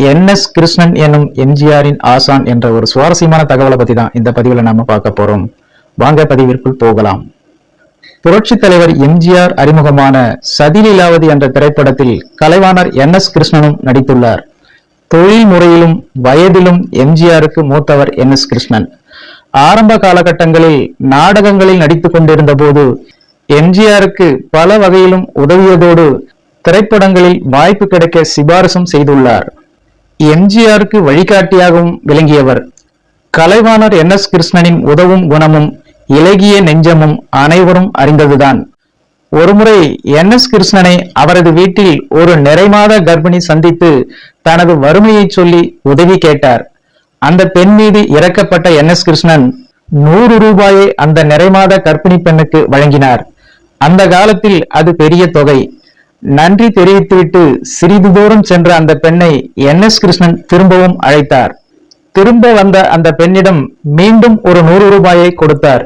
என்.எஸ். கிருஷ்ணன் என்னும் எம்ஜிஆரின் ஆசான் என்ற ஒரு சுவாரஸ்யமான தகவலை பத்தி தான் இந்த பதிவுல நாம பார்க்க போறோம். வாங்க பதிவிற்குள் போகலாம். புரட்சி தலைவர் எம்ஜிஆர் அறிமுகமான சதிலீலாவதி என்ற திரைப்படத்தில் கலைவாணர் என்.எஸ். கிருஷ்ணனும் நடித்துள்ளார். தொழில் முறையிலும் வயதிலும் எம்ஜிஆருக்கு மூத்தவர் என்.எஸ். கிருஷ்ணன். ஆரம்ப காலகட்டங்களில் நாடகங்களில் நடித்துக் கொண்டிருந்த போது எம்ஜிஆருக்கு பல வகையிலும் உதவியதோடு திரைப்படங்களில் வாய்ப்பு கிடைக்க சிபாரிசும் செய்துள்ளார். எம்ஜிஆருக்கு வழிகாட்டியாகவும் விளங்கியவர். கலைவாணர் என்.எஸ். கிருஷ்ணனின் உதவும் குணமும் இலகிய நெஞ்சமும் அனைவரும் அறிந்ததுதான். ஒருமுறை என்.எஸ். கிருஷ்ணனை அவரது வீட்டில் ஒரு நிறைமாத கர்ப்பிணி சந்தித்து தனது வறுமையை சொல்லி உதவி கேட்டார். அந்த பெண் மீது இறக்கப்பட்ட என்.எஸ். கிருஷ்ணன் 100 ரூபாயை அந்த நிறைமாத கர்ப்பிணி பெண்ணுக்கு வழங்கினார். அந்த காலத்தில் அது பெரிய தொகை. நன்றி தெரிவித்துவிட்டு சிறிது தூரம் சென்ற அந்த பெண்ணை என்.எஸ். கிருஷ்ணன் திரும்பவும் அழைத்தார். திரும்ப வந்த அந்த பெண்ணிடம் மீண்டும் ஒரு 100 ரூபாயை கொடுத்தார்.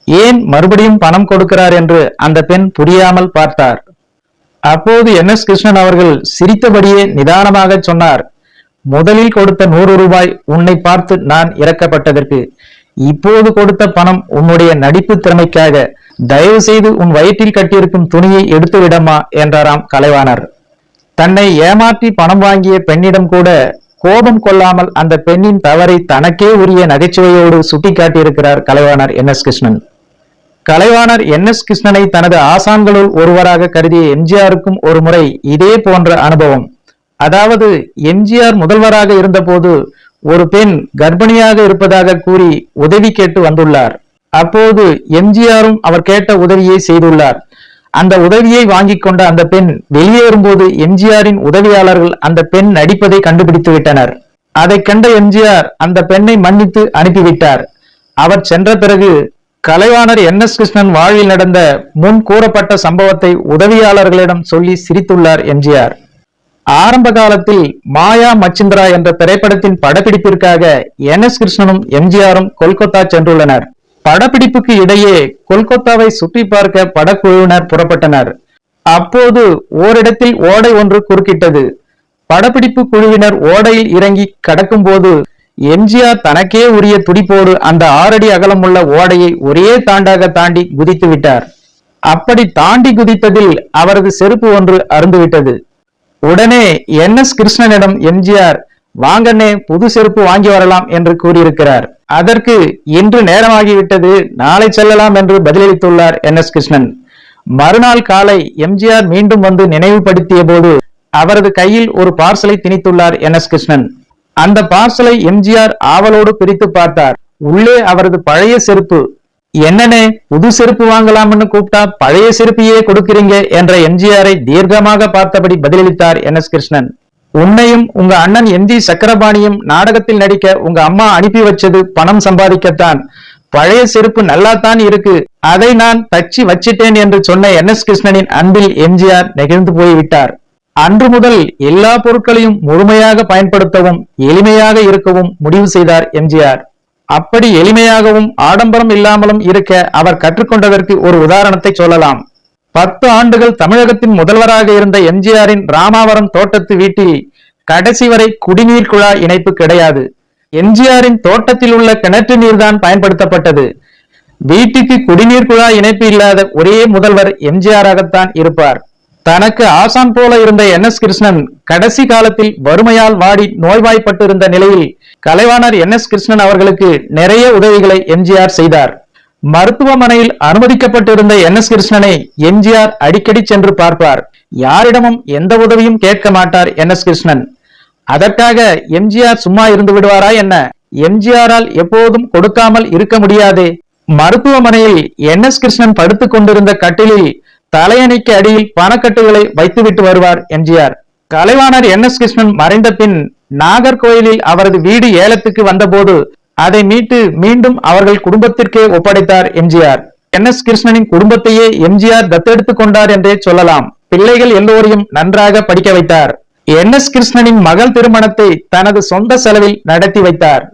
ஏன் மறுபடியும் பணம் கொடுக்கிறார் என்று அந்த பெண் புரியாமல் பார்த்தார். அப்போது என்.எஸ். கிருஷ்ணன் அவர்கள் சிரித்தபடியே நிதானமாக சொன்னார், முதலில் கொடுத்த 100 ரூபாய் உன்னை பார்த்து நான் இறக்கப்பட்டதற்கு, இப்போது கொடுத்த பணம் உன்னுடைய நடிப்பு திறமைக்காக. தயவு செய்து உன் வயிற்றில் கட்டியிருக்கும் துணியை எடுத்து விடமா என்றாராம் கலைவாணர். தன்னை ஏமாற்றி பணம் வாங்கிய பெண்ணிடம் கூட கோபம் கொள்ளாமல் அந்த பெண்ணின் தவறை தனக்கே உரிய நகைச்சுவையோடு சுட்டிக்காட்டியிருக்கிறார் கலைவாணர் என்.எஸ். கிருஷ்ணன். கலைவாணர் என்.எஸ். கிருஷ்ணனை தனது ஆசான்களுள் ஒருவராக கருதிய எம்ஜிஆருக்கும் ஒரு முறை இதே போன்ற அனுபவம். அதாவது எம்ஜிஆர் முதல்வராக இருந்தபோது ஒரு பெண் கர்ப்பிணியாக இருப்பதாக கூறி உதவி கேட்டு வந்துள்ளார். அப்போது எம்ஜிஆரும் அவர் கேட்ட உதவியை செய்துள்ளார். அந்த உதவியை வாங்கி கொண்ட அந்த பெண் வெளியேறும்போது எம்ஜிஆரின் உதவியாளர்கள் அந்த பெண் நடிப்பதை கண்டுபிடித்து விட்டனர். அதை கண்ட எம்ஜிஆர் அந்த பெண்ணை மன்னித்து அனுப்பிவிட்டார். அவர் சென்ற பிறகு கலைவாணர் என்.எஸ். கிருஷ்ணன் வாழ்வில் நடந்த முன் கூறப்பட்ட சம்பவத்தை உதவியாளர்களிடம் சொல்லி சிரித்துள்ளார் எம்ஜிஆர். ஆரம்ப காலத்தில் மாயா மச்சிந்திரா என்ற திரைப்படத்தின் படப்பிடிப்பிற்காக என்.எஸ். கிருஷ்ணனும் எம்ஜிஆரும் கொல்கத்தா சென்றுள்ளனர். படப்பிடிப்புக்கு இடையே கொல்கத்தாவை சுற்றி பார்க்க படக்குழுவினர் புறப்பட்டனர். அப்போது ஓரிடத்தில் ஓடை ஒன்று குறுக்கிட்டது. படப்பிடிப்பு குழுவினர் ஓடையில் இறங்கி கடக்கும் போது எம்ஜிஆர் தனக்கே உரிய துடிப்போடு அந்த 6 அடி அகலமுள்ள ஓடையை ஒரே தாண்டாக தாண்டி குதித்து விட்டார். அப்படி தாண்டி குதித்ததில் அவரது செருப்பு ஒன்று அறுந்துவிட்டது. உடனே என்.எஸ். கிருஷ்ணனிடம் எம்ஜிஆர், வாங்கண்ணே, புது செருப்பு வாங்கி வரலாம் என்று கூறியிருக்கிறார். அதற்கு இன்று நேரமாகிவிட்டது, நாளை செல்லலாம் என்று பதிலளித்துள்ளார் என்.எஸ். கிருஷ்ணன். மறுநாள் காலை எம்ஜிஆர் மீண்டும் வந்து நினைவுபடுத்திய போது அவரது கையில் ஒரு பார்சலை திணித்துள்ளார் என்.எஸ். கிருஷ்ணன். அந்த பார்சலை எம்ஜிஆர் ஆவலோடு பிரித்து பார்த்தார். உள்ளே அவரது பழைய செருப்பு. என்னனே, புது செருப்பு வாங்கலாம்னு கூப்பிட்டா பழைய செருப்பையே கொடுக்கிறீங்க என்ற எம்ஜிஆரை தீர்க்கமாக பார்த்தபடி பதிலளித்தார் என்.எஸ். கிருஷ்ணன். உன்னையும் உங்க அண்ணன் எம்.ஜி. சக்கரபாணியும் நாடகத்தில் நடிக்க உங்க அம்மா அனுப்பி வச்சது பணம் சம்பாதிக்கத்தான். பழைய செருப்பு நல்லாத்தான் இருக்கு, அதை நான் தச்சு வச்சிட்டேன் என்று சொன்ன என்.எஸ். கிருஷ்ணனின் அன்பில் எம்ஜிஆர் நெகிழ்ந்து போய்விட்டார். அன்று முதல் எல்லா பொருட்களையும் முழுமையாக பயன்படுத்தவும் எளிமையாக இருக்கவும் முடிவு செய்தார் எம்ஜிஆர். அப்படி எளிமையாகவும் ஆடம்பரம் இல்லாமலும் இருக்க அவர் கற்றுக்கொண்டதற்கு ஒரு உதாரணத்தை சொல்லலாம். 10 ஆண்டுகள் தமிழகத்தின் முதல்வராக இருந்த எம்ஜிஆரின் ராமாவரம் தோட்டத்து வீட்டில் கடைசி வரை குடிநீர் குழாய் இணைப்பு கிடையாது. எம்ஜிஆரின் தோட்டத்தில் உள்ள கிணற்று நீர்தான் பயன்படுத்தப்பட்டது. வீட்டுக்கு குடிநீர் குழாய் இணைப்பு இல்லாத ஒரே முதல்வர் எம்ஜிஆராகத்தான் இருப்பார். தனக்கு ஆசான் போல இருந்த என்.எஸ். கிருஷ்ணன் கடைசி காலத்தில் வறுமையால் வாடி நோய்வாய்ப்பட்டிருந்த நிலையில் கலைவாணர் என்.எஸ். கிருஷ்ணன் அவர்களுக்கு நிறைய உதவிகளை எம்ஜிஆர் செய்தார். மருத்துவமனையில் அனுமதிக்கப்பட்டிருந்த என்.எஸ். கிருஷ்ணனை எம்ஜிஆர் அடிக்கடி சென்று பார்ப்பார். யாரிடமும் எந்த உதவியும் கேட்க மாட்டார் என்.எஸ். கிருஷ்ணன். அதற்காக எம்ஜிஆர் சும்மா இருந்து விடுவாரா என்ன? எம்ஜிஆரால் எப்போதும் கொடுக்காமல் இருக்க முடியாதே. மருத்துவமனையில் என்.எஸ். கிருஷ்ணன் படுத்துக் கொண்டிருந்த கட்டிலில் தலையணைக்கு அடியில் பணக்கட்டுகளை வைத்துவிட்டு வருவார் எம்ஜிஆர். கலைவாணர் என்.எஸ். கிருஷ்ணன் மறைந்த பின் நாகர்கோயிலில் அவரது வீடு ஏலத்துக்கு வந்தபோது அதை மீட்டு மீண்டும் அவர்கள் குடும்பத்திற்கே ஒப்படைத்தார் எம்ஜிஆர். என்.எஸ். கிருஷ்ணனின் குடும்பத்தையே எம்ஜிஆர் தத்தெடுத்துக் கொண்டார் என்றே சொல்லலாம். பிள்ளைகள் எல்லோரையும் நன்றாக படிக்க வைத்தார். என்.எஸ். கிருஷ்ணனின் மகள் திருமணத்தை தனது சொந்த செலவில் நடத்தி வைத்தார்.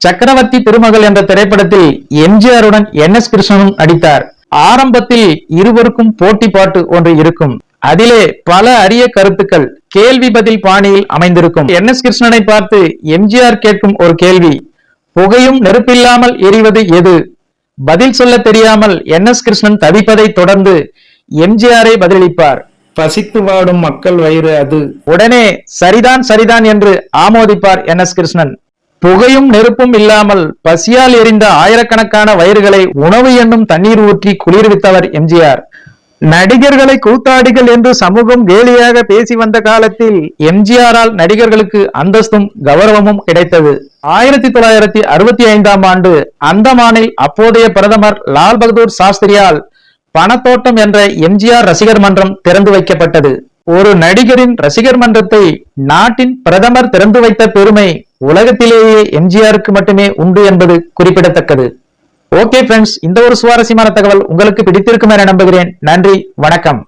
சக்கரவர்த்தி திருமகள் என்ற திரைப்படத்தில் எம்ஜிஆருடன் என்.எஸ். கிருஷ்ணனும் நடித்தார். ஆரம்பத்தில் இருவருக்கும் போட்டி பாட்டு ஒன்று இருக்கும். அதிலே பல அரிய கருத்துக்கள் கேள்வி பதில் பாணியில் அமைந்திருக்கும். என்.எஸ். கிருஷ்ணனை பார்த்து எம்ஜிஆர் கேட்கும் ஒரு கேள்வி, புகையும் நெருப்பில்லாமல் எரிவது எது? பதில் சொல்ல தெரியாமல் என்.எஸ். கிருஷ்ணன் தவிப்பதை தொடர்ந்து எம்ஜிஆரை பதிலளிப்பார், பசித்து வாடும் மக்கள் வயிறு அது. உடனே சரிதான் சரிதான் என்று ஆமோதிப்பார் என்.எஸ். கிருஷ்ணன். புகையும் நெருப்பும் இல்லாமல் பசியால் எரிந்த ஆயிரக்கணக்கான வயிறுகளை உணவு என்னும் தண்ணீர் ஊற்றி குளிர்வித்தவர் எம்ஜிஆர். நடிகர்களை கூத்தாடிகள் என்று சமூகம் கேலியாக பேசி வந்த காலத்தில் எம்ஜிஆரால் நடிகர்களுக்கு அந்தஸ்தும் கௌரவமும் கிடைத்தது. 1965ஆம் ஆண்டு அந்தமானில் அப்போதைய பிரதமர் லால் பகதூர் சாஸ்திரியால் பணத்தோட்டம் என்ற எம்ஜிஆர் ரசிகர் மன்றம் திறந்து வைக்கப்பட்டது. ஒரு நடிகரின் ரசிகர் மன்றத்தை நாட்டின் பிரதமர் திறந்து வைத்த பெருமை உலகத்திலேயே எம்ஜிஆருக்கு மட்டுமே உண்டு என்பது குறிப்பிடத்தக்கது. ஓகே ஃப்ரெண்ட்ஸ், இந்த ஒரு சுவாரஸ்யமான தகவல் உங்களுக்கு பிடித்திருக்கும் என நம்புகிறேன். நன்றி, வணக்கம்.